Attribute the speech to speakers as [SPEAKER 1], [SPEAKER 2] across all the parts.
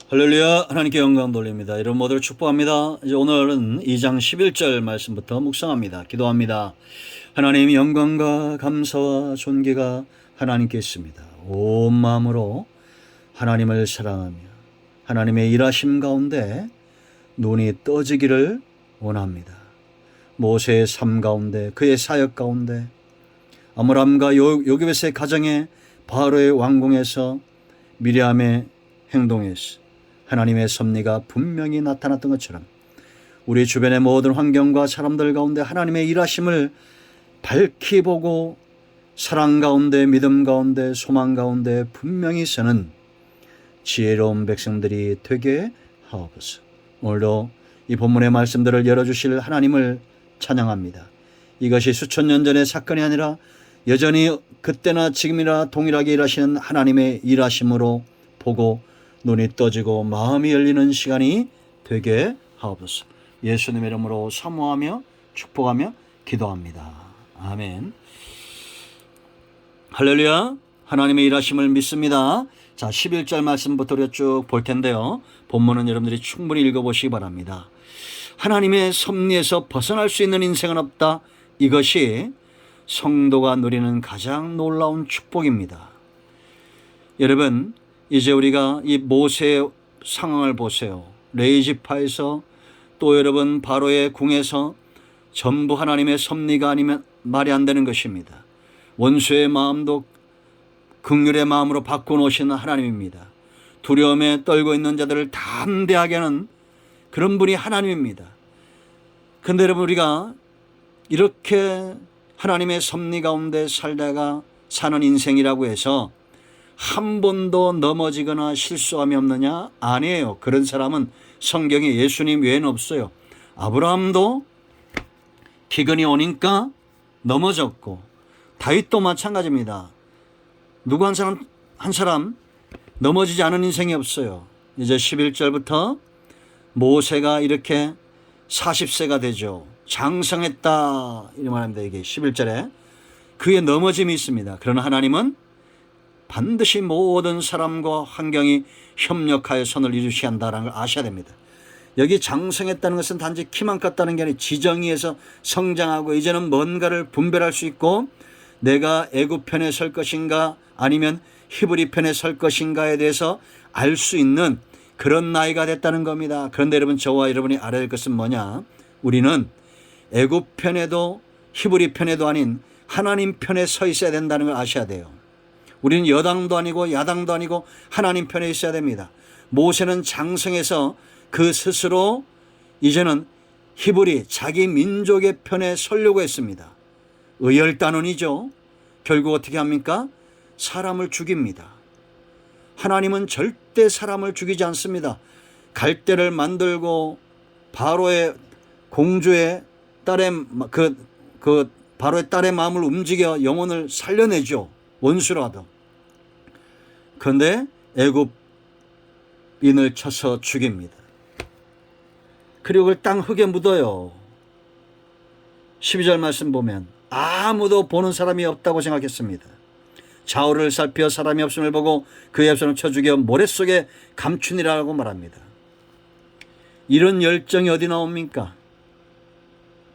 [SPEAKER 1] 할렐루야, 하나님께 영광 돌립니다. 여러분 모두를 축복합니다. 이제 오늘은 2장 11절 말씀부터 묵상합니다. 기도합니다. 하나님, 영광과 감사와 존귀가 하나님께 있습니다. 온 마음으로 하나님을 사랑하며 하나님의 일하심 가운데 눈이 떠지기를 원합니다. 모세의 삶 가운데, 그의 사역 가운데, 아므람과 요게벳의 가정에, 바로의 왕궁에서, 미리암의 행동에서 하나님의 섭리가 분명히 나타났던 것처럼 우리 주변의 모든 환경과 사람들 가운데 하나님의 일하심을 밝히 보고 사랑 가운데, 믿음 가운데, 소망 가운데 분명히 서는 지혜로운 백성들이 되게 하옵소서. 오늘도 이 본문의 말씀들을 열어주실 하나님을 찬양합니다. 이것이 수천 년 전의 사건이 아니라 여전히 그때나 지금이나 동일하게 일하시는 하나님의 일하심으로 보고 눈이 떠지고 마음이 열리는 시간이 되게 하옵소서. 예수님의 이름으로 사모하며 축복하며 기도합니다. 아멘. 할렐루야. 하나님의 일하심을 믿습니다. 자, 11절 말씀부터 우리가 쭉 볼 텐데요. 본문은 여러분들이 충분히 읽어보시기 바랍니다. 하나님의 섭리에서 벗어날 수 있는 인생은 없다. 이것이 성도가 누리는 가장 놀라운 축복입니다. 여러분, 이제 우리가 이 모세의 상황을 보세요. 레이지파에서 또 여러분 바로의 궁에서 전부 하나님의 섭리가 아니면 말이 안 되는 것입니다. 원수의 마음도 긍휼의 마음으로 바꿔놓으시는 하나님입니다. 두려움에 떨고 있는 자들을 담대하게 하는 그런 분이 하나님입니다. 그런데 여러분, 우리가 이렇게 하나님의 섭리 가운데 살다가 사는 인생이라고 해서 한 번도 넘어지거나 실수함이 없느냐? 아니에요. 그런 사람은 성경에 예수님 외에는 없어요. 아브라함도 기근이 오니까 넘어졌고, 다윗도 마찬가지입니다. 누구 한 사람 넘어지지 않은 인생이 없어요. 이제 11절부터 모세가 이렇게 40세가 되죠. 장성했다 이렇게 말합니다. 이게 11절에 그의 넘어짐이 있습니다. 그러나 하나님은 반드시 모든 사람과 환경이 협력하여 선을 이루셔야 한다는 걸 아셔야 됩니다. 여기 장성했다는 것은 단지 키만 컸다는 게 아니라 지정의에서 성장하고 이제는 뭔가를 분별할 수 있고 내가 애굽 편에 설 것인가 아니면 히브리 편에 설 것인가에 대해서 알 수 있는 그런 나이가 됐다는 겁니다. 그런데 여러분, 저와 여러분이 알아야 할 것은 뭐냐? 우리는 애굽 편에도 히브리 편에도 아닌 하나님 편에 서 있어야 된다는 걸 아셔야 돼요. 우리는 여당도 아니고 야당도 아니고 하나님 편에 있어야 됩니다. 모세는 장성해서 그 스스로 이제는 히브리 자기 민족의 편에 서려고 했습니다. 의열단원이죠. 결국 어떻게 합니까? 사람을 죽입니다. 하나님은 절대 사람을 죽이지 않습니다. 갈대를 만들고 바로의 공주의 딸의 바로의 딸의 마음을 움직여 영혼을 살려내죠. 원수라도. 그런데 애굽인을 쳐서 죽입니다. 그리고 그걸 땅 흙에 묻어요. 12절 말씀 보면 아무도 보는 사람이 없다고 생각했습니다. 좌우를 살펴 사람이 없음을 보고 그의 앞손을 쳐 죽여 모래 속에 감추니라고 말합니다. 이런 열정이 어디 나옵니까?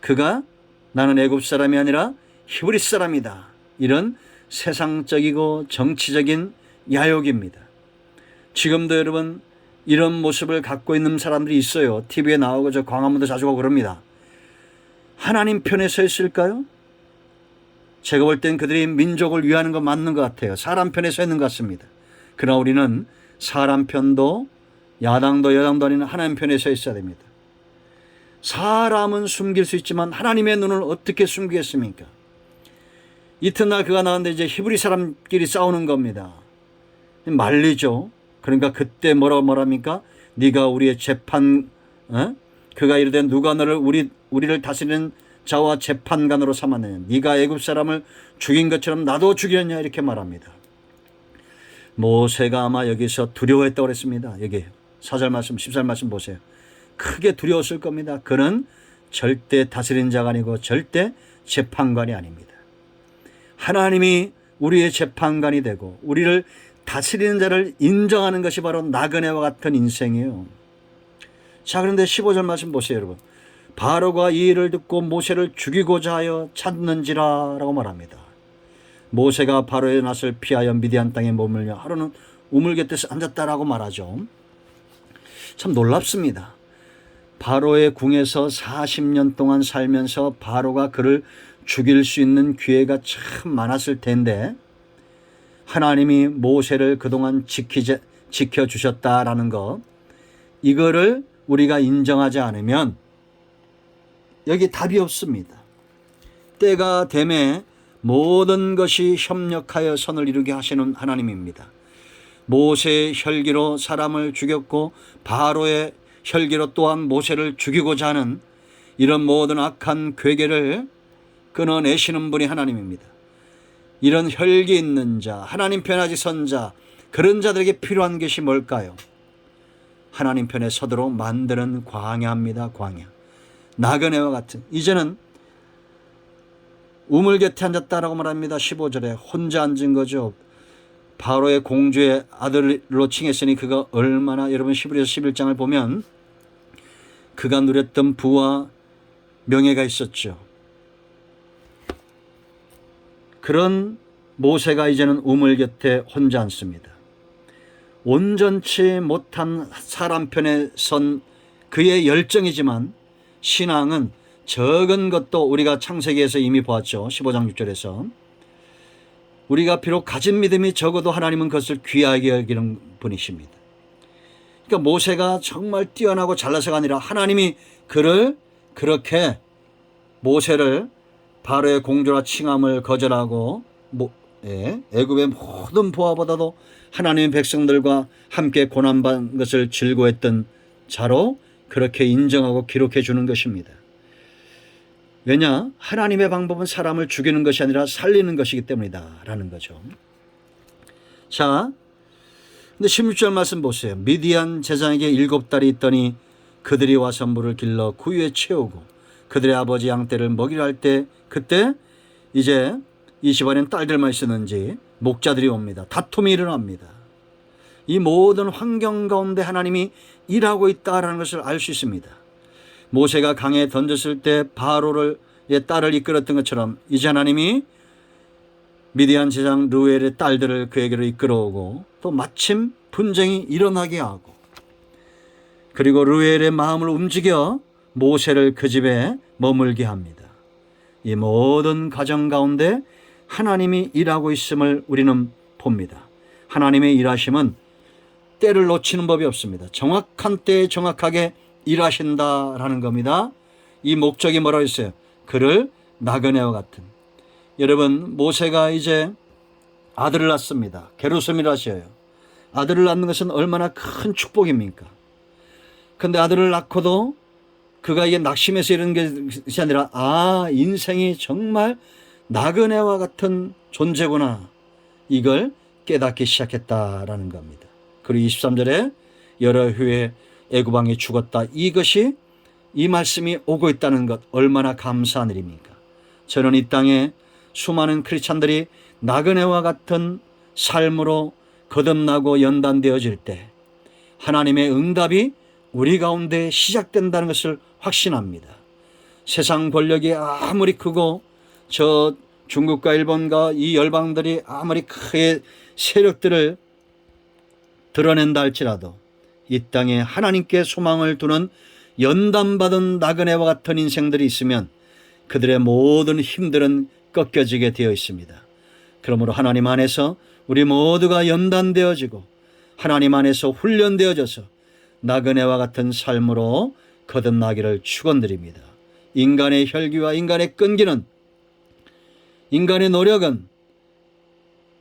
[SPEAKER 1] 그가 나는 애굽 사람이 아니라 히브리 사람이다. 이런 세상적이고 정치적인 야욕입니다. 지금도 여러분 이런 모습을 갖고 있는 사람들이 있어요. TV에 나오고 저 광화문도 자주 가고 그럽니다. 하나님 편에 서 있을까요? 제가 볼 땐 그들이 민족을 위하는 거 맞는 것 같아요. 사람 편에 서 있는 것 같습니다. 그러나 우리는 사람 편도 야당도 여당도 아닌 하나님 편에 서 있어야 됩니다. 사람은 숨길 수 있지만 하나님의 눈을 어떻게 숨기겠습니까? 이튿날 그가 나왔는데 이제 히브리 사람끼리 싸우는 겁니다. 말리죠. 그러니까 그때 뭐랍니까? 네가 우리의 재판, 그가 이르되 누가 너를 우리를 다스리는 자와 재판관으로 삼았느냐? 네가 애굽 사람을 죽인 것처럼 나도 죽였냐? 이렇게 말합니다. 모세가 아마 여기서 두려워했다고 그랬습니다. 여기 4절 말씀, 14절 말씀 보세요. 크게 두려웠을 겁니다. 그는 절대 다스리는 자가 아니고 절대 재판관이 아닙니다. 하나님이 우리의 재판관이 되고 우리를 다스리는 자를 인정하는 것이 바로 나그네와 같은 인생이에요. 자, 그런데 15절 말씀 보세요, 여러분. 바로가 이 일을 듣고 모세를 죽이고자 하여 찾는지라 라고 말합니다. 모세가 바로의 낯을 피하여 미디안 땅에 머물며 하루는 우물 곁에서 앉았다라고 말하죠. 참 놀랍습니다. 바로의 궁에서 40년 동안 살면서 바로가 그를 죽일 수 있는 기회가 참 많았을 텐데 하나님이 모세를 그동안 지켜주셨다라는 것, 이거를 우리가 인정하지 않으면 여기 답이 없습니다. 때가 되매 모든 것이 협력하여 선을 이루게 하시는 하나님입니다. 모세의 혈기로 사람을 죽였고 바로의 혈기로 또한 모세를 죽이고자 하는 이런 모든 악한 괴계를 끊어내시는 분이 하나님입니다. 이런 혈기 있는 자, 하나님 편하지 선 자, 그런 자들에게 필요한 것이 뭘까요? 하나님 편에 서도록 만드는 광야입니다. 광야. 나그네와 같은, 이제는 우물 곁에 앉았다라고 말합니다. 15절에 혼자 앉은 거죠. 바로의 공주의 아들로 칭했으니 그가 얼마나, 여러분 히브리서 11장을 보면 그가 누렸던 부와 명예가 있었죠. 그런 모세가 이제는 우물 곁에 혼자 앉습니다. 온전치 못한 사람 편에 선 그의 열정이지만 신앙은 적은 것도 우리가 창세기에서 이미 보았죠. 15장 6절에서 우리가 비록 가진 믿음이 적어도 하나님은 그것을 귀하게 여기는 분이십니다. 그러니까 모세가 정말 뛰어나고 잘나서가 아니라 하나님이 그를 그렇게 모세를 바로의 공주라 칭함을 거절하고 애굽의 모든 부하보다도 하나님의 백성들과 함께 고난받은 것을 즐거워했던 자로 그렇게 인정하고 기록해 주는 것입니다. 왜냐? 하나님의 방법은 사람을 죽이는 것이 아니라 살리는 것이기 때문이다 라는 거죠. 자, 근데 16절 말씀 보세요. 미디안 제사장에게 7달이 있더니 그들이 와서 물을 길러 구유에 채우고 그들의 아버지 양떼를 먹이려 할 때 그때 이제 이 집안엔 딸들만 있었는지 목자들이 옵니다. 다툼이 일어납니다. 이 모든 환경 가운데 하나님이 일하고 있다라는 것을 알 수 있습니다. 모세가 강에 던졌을 때 바로의 딸을 이끌었던 것처럼 이제 하나님이 미디안 제사장 르우엘의 딸들을 그에게로 이끌어오고 또 마침 분쟁이 일어나게 하고 그리고 르우엘의 마음을 움직여 모세를 그 집에 머물게 합니다. 이 모든 과정 가운데 하나님이 일하고 있음을 우리는 봅니다. 하나님의 일하심은 때를 놓치는 법이 없습니다. 정확한 때에 정확하게 일하신다라는 겁니다. 이 목적이 뭐라고 했어요? 그를 나그네와 같은. 여러분, 모세가 이제 아들을 낳습니다. 게르솜이라 하셔요. 아들을 낳는 것은 얼마나 큰 축복입니까? 그런데 아들을 낳고도 그가 이게 낙심해서 이런 것이 아니라 인생이 정말 나그네와 같은 존재구나, 이걸 깨닫기 시작했다라는 겁니다. 그리고 23절에 여러 후에 애굽 왕이 죽었다, 이것이 이 말씀이 오고 있다는 것, 얼마나 감사한 일입니까? 저는 이 땅에 수많은 크리스찬들이 나그네와 같은 삶으로 거듭나고 연단되어질 때 하나님의 응답이 우리 가운데 시작된다는 것을 확신합니다. 세상 권력이 아무리 크고 저 중국과 일본과 이 열방들이 아무리 크게 세력들을 드러낸다 할지라도 이 땅에 하나님께 소망을 두는 연단받은 나그네와 같은 인생들이 있으면 그들의 모든 힘들은 꺾여지게 되어 있습니다. 그러므로 하나님 안에서 우리 모두가 연단되어지고 하나님 안에서 훈련되어져서 나그네와 같은 삶으로 거듭나기를 축원드립니다. 인간의 혈기와 인간의 끈기는, 인간의 노력은,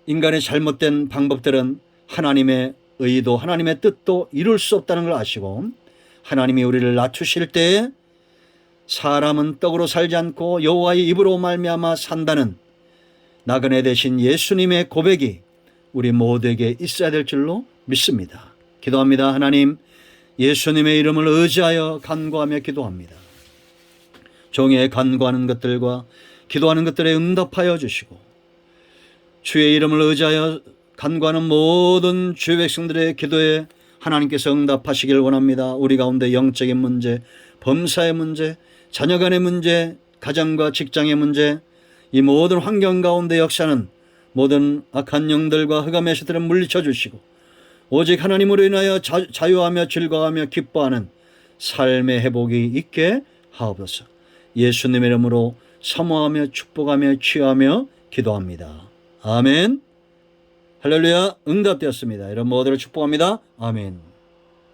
[SPEAKER 1] 인간의 잘못된 방법들은 하나님의 의도, 하나님의 뜻도 이룰 수 없다는 걸 아시고 하나님이 우리를 낮추실 때에 사람은 떡으로 살지 않고 여호와의 입으로 말미암아 산다는 나그네 되신 예수님의 고백이 우리 모두에게 있어야 될 줄로 믿습니다. 기도합니다. 하나님, 예수님의 이름을 의지하여 간구하며 기도합니다. 종의 간구하는 것들과 기도하는 것들에 응답하여 주시고 주의 이름을 의지하여 간구하는 모든 주의 백성들의 기도에 하나님께서 응답하시길 원합니다. 우리 가운데 영적인 문제, 범사의 문제, 자녀 간의 문제, 가정과 직장의 문제, 이 모든 환경 가운데 역사는 모든 악한 영들과 흑암의 세들을 물리쳐 주시고 오직 하나님으로 인하여 자유하며 즐거워하며 기뻐하는 삶의 회복이 있게 하옵소서. 예수님의 이름으로 사모하며 축복하며 취하며 기도합니다. 아멘. 할렐루야. 응답되었습니다. 이런 모두를 축복합니다. 아멘.